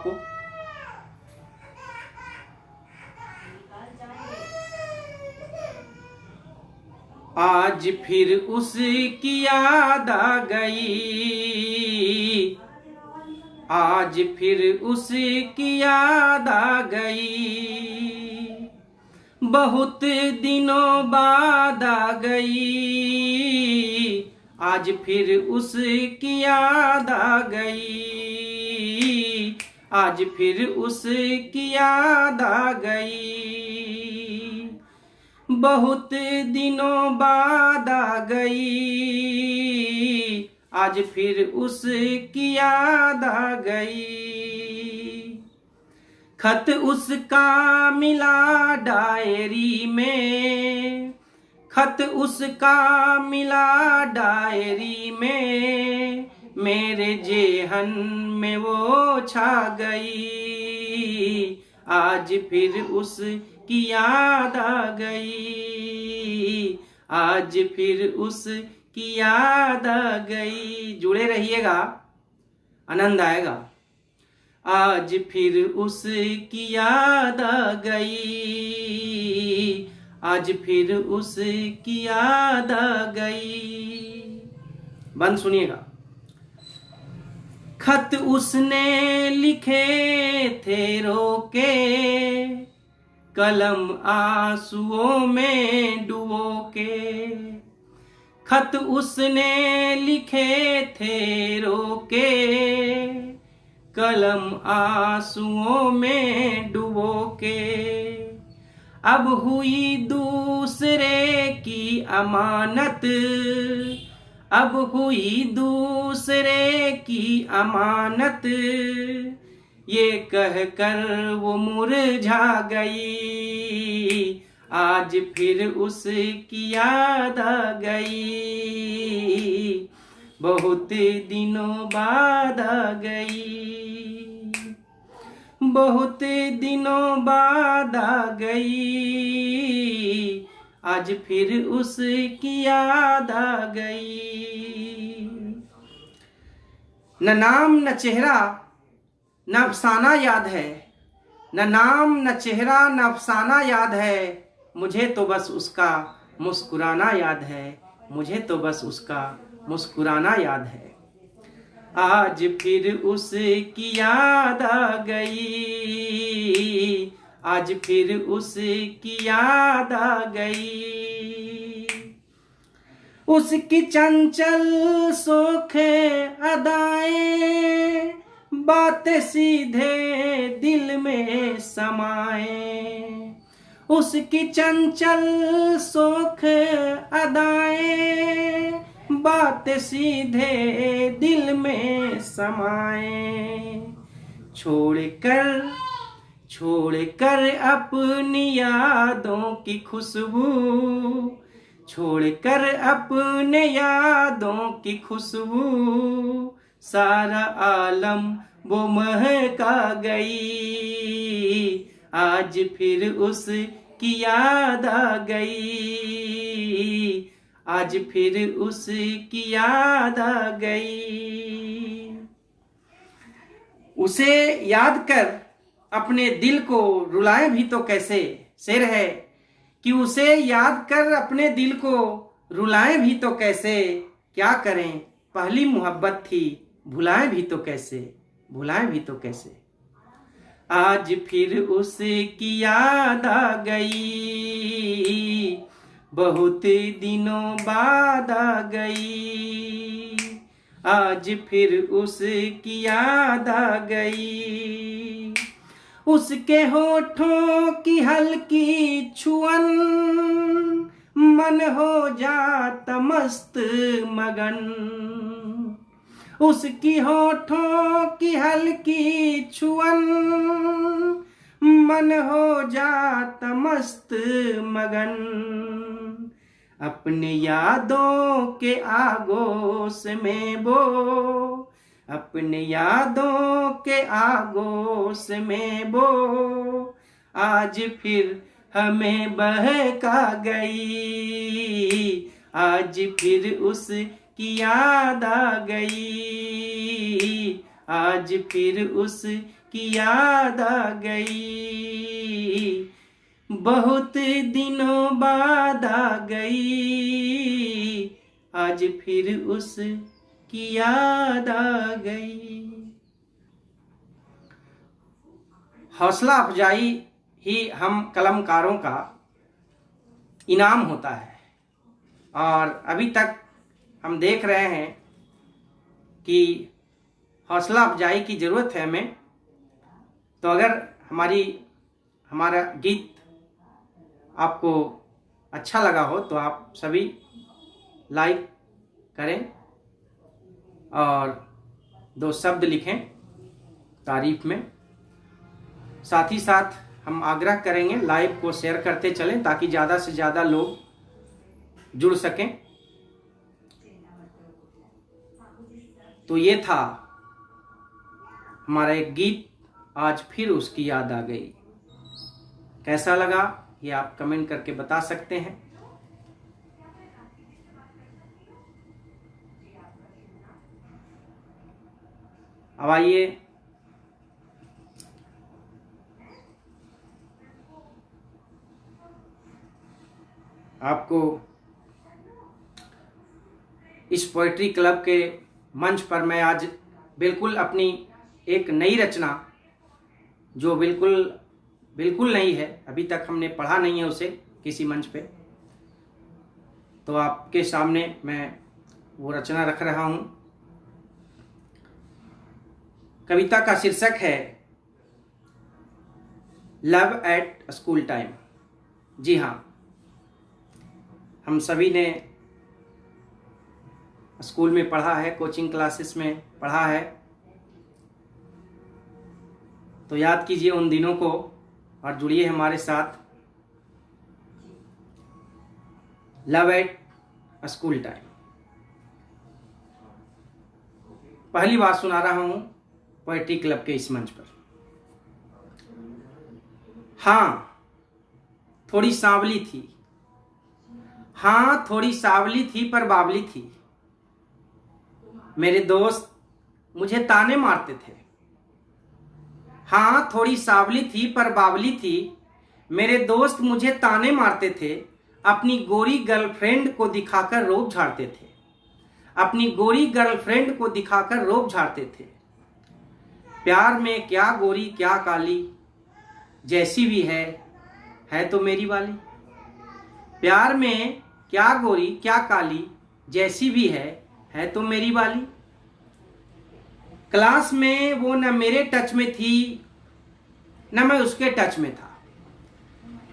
को आज फिर उसकी याद आ गई, आज फिर उसकी याद आ गई, बहुत दिनों बाद आ गई, आज फिर उसकी याद आ गई, आज फिर उसकी याद आ गई, बहुत दिनों बाद आ गई, आज फिर उसकी याद आ गई। खत उसका मिला डायरी में, खत उसका मिला डायरी में, मेरे जेहन में वो छा गई, आज फिर उसकी याद आ गई, आज फिर उसकी याद आ गई। जुड़े रहिएगा, आनंद आएगा। आज फिर उसकी याद आ गई, आज फिर उसकी याद आ गई। बंद सुनिएगा। खत उसने लिखे थे रोके, कलम आंसुओं में डुबो के, खत उसने लिखे थे रोके, कलम आंसुओं में डुबो के, अब हुई दूसरे की अमानत, अब हुई दूसरे की अमानत, ये कहकर वो मुरझा गई, आज फिर उसकी याद आ गई, बहुत दिनों बाद आ गई, बहुत दिनों बाद आ गई, आज फिर उसकी याद आ गई। न नाम न चेहरा न अफसाना याद है, न नाम न चेहरा न अफसाना याद है, मुझे तो बस उसका मुस्कुराना याद है, मुझे तो बस उसका मुस्कुराना याद है। आज फिर उसकी याद आ गई, आज फिर उसकी याद आ गई, उसकी चंचल सोखे अदाएं, बातें सीधे दिल में समाए, उसकी चंचल सोख अदाएं, बातें सीधे दिल में समाए, छोड़कर अपनी यादों की खुशबू, छोड़कर अपने यादों की खुशबू, सारा आलम वो महका गई, आज फिर उसकी याद आ गई, आज फिर उसकी याद आ गई। उसे याद कर अपने दिल को रुलाएं भी तो कैसे, शेर है कि उसे याद कर अपने दिल को रुलाएं भी तो कैसे, क्या करें पहली मोहब्बत थी, भुलाएं भी तो कैसे, भुलाएं भी तो कैसे। आज फिर उसकी याद आ गई, बहुत दिनों बाद आ गई, आज फिर उसकी याद आ गई, उसके होठों की हल्की छुअन, मन हो जाता मस्त मगन, उसकी होठों की हल्की छुअन, मन हो जाता मस्त मगन, अपने यादों के आगोश में वो, अपने यादों के आगोश में वो, आज फिर हमें बहका गई, आज फिर उसकी याद आ गई, आज फिर उसकी की याद आ गई, बहुत दिनों बाद आ गई, आज फिर उस की याद आ गई। हौसला अफजाई ही हम कलमकारों का इनाम होता है। और अभी तक हम देख रहे हैं कि हौसला अफजाई की ज़रूरत है हमें। तो अगर हमारा गीत आपको अच्छा लगा हो तो आप सभी लाइक करें और 2 शब्द लिखें तारीफ में। साथ ही साथ हम आग्रह करेंगे लाइव को शेयर करते चलें ताकि ज़्यादा से ज़्यादा लोग जुड़ सकें। तो ये था हमारा एक गीत, आज फिर उसकी याद आ गई। कैसा लगा ये आप कमेंट करके बता सकते हैं। अब आइए आपको इस पोएट्री क्लब के मंच पर मैं आज बिल्कुल अपनी एक नई रचना, जो बिल्कुल नहीं है, अभी तक हमने पढ़ा नहीं है उसे किसी मंच पे, तो आपके सामने मैं वो रचना रख रहा हूं। कविता का शीर्षक है लव एट स्कूल टाइम। जी हाँ, हम सभी ने स्कूल में पढ़ा है, कोचिंग क्लासेस में पढ़ा है। तो याद कीजिए उन दिनों को और जुड़िए हमारे साथ। Love at school time. पहली बार सुना रहा हूं पोएट्री क्लब के इस मंच पर। हाँ थोड़ी सांवली थी, हाँ थोड़ी सांवली थी पर बावली थी। मेरे दोस्त मुझे ताने मारते थे। हाँ थोड़ी सांवली थी पर बावली थी। मेरे दोस्त मुझे ताने मारते थे। अपनी गोरी गर्लफ्रेंड को दिखाकर रोब झाड़ते थे। अपनी गोरी गर्लफ्रेंड को दिखाकर रोब झाड़ते थे। प्यार में क्या गोरी क्या काली, जैसी भी है तो मेरी वाली। प्यार में क्या गोरी क्या काली, जैसी भी है तो मेरी वाली। क्लास में वो न मेरे टच में थी न मैं उसके टच में था।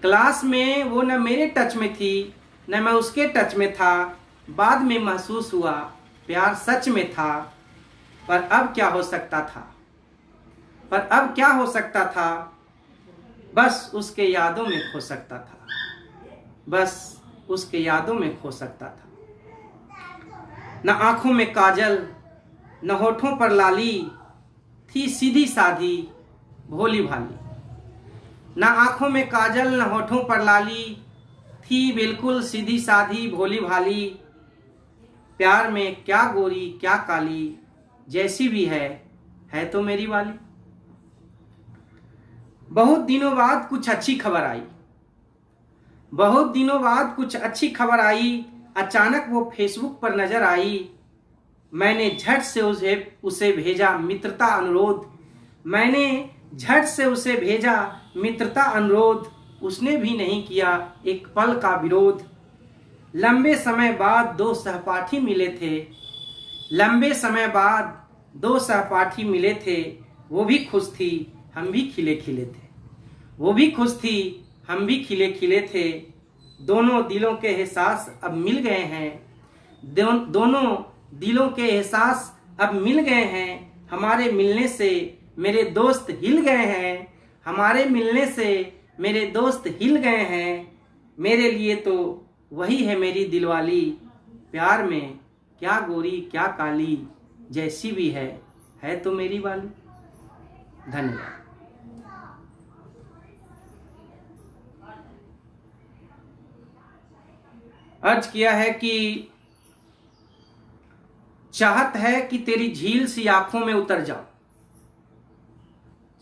क्लास में वो न मेरे टच में थी न मैं उसके टच में था। बाद में महसूस हुआ प्यार सच में था। पर अब क्या हो सकता था, पर अब क्या हो सकता था। बस उसके यादों में खो सकता था, बस उसके यादों में खो सकता था। न आंखों में काजल न होठों पर लाली, थी सीधी साधी भोली भाली। न आंखों में काजल न होठों पर लाली, थी बिल्कुल सीधी साधी भोली भाली। प्यार में क्या गोरी क्या काली, जैसी भी है तो मेरी वाली। बहुत दिनों बाद कुछ अच्छी खबर आई, बहुत दिनों बाद कुछ अच्छी खबर आई। अचानक वो फेसबुक पर नजर आई। मैंने झट से उसे भेजा मित्रता अनुरोध। मैंने झट से उसे भेजा मित्रता अनुरोध। उसने भी नहीं किया एक पल का विरोध। लंबे समय बाद 2 सहपाठी मिले थे। लंबे समय बाद 2 सहपाठी मिले थे। वो भी खुश थी हम भी खिले खिले थे। वो भी खुश थी हम भी खिले खिले थे। दोनों दिलों के एहसास अब मिल गए हैं। दोनों दिलों के एहसास अब मिल गए हैं। हमारे मिलने से मेरे दोस्त हिल गए हैं। हमारे मिलने से मेरे दोस्त हिल गए हैं। मेरे लिए तो वही है मेरी दिलवाली। प्यार में क्या गोरी क्या काली, जैसी भी है तो मेरी वाली। धन्यवाद। अर्ज किया है कि चाहत है कि तेरी झील सी आंखों में उतर जाऊं।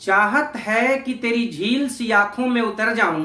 चाहत है कि तेरी झील सी आंखों में उतर जाऊं,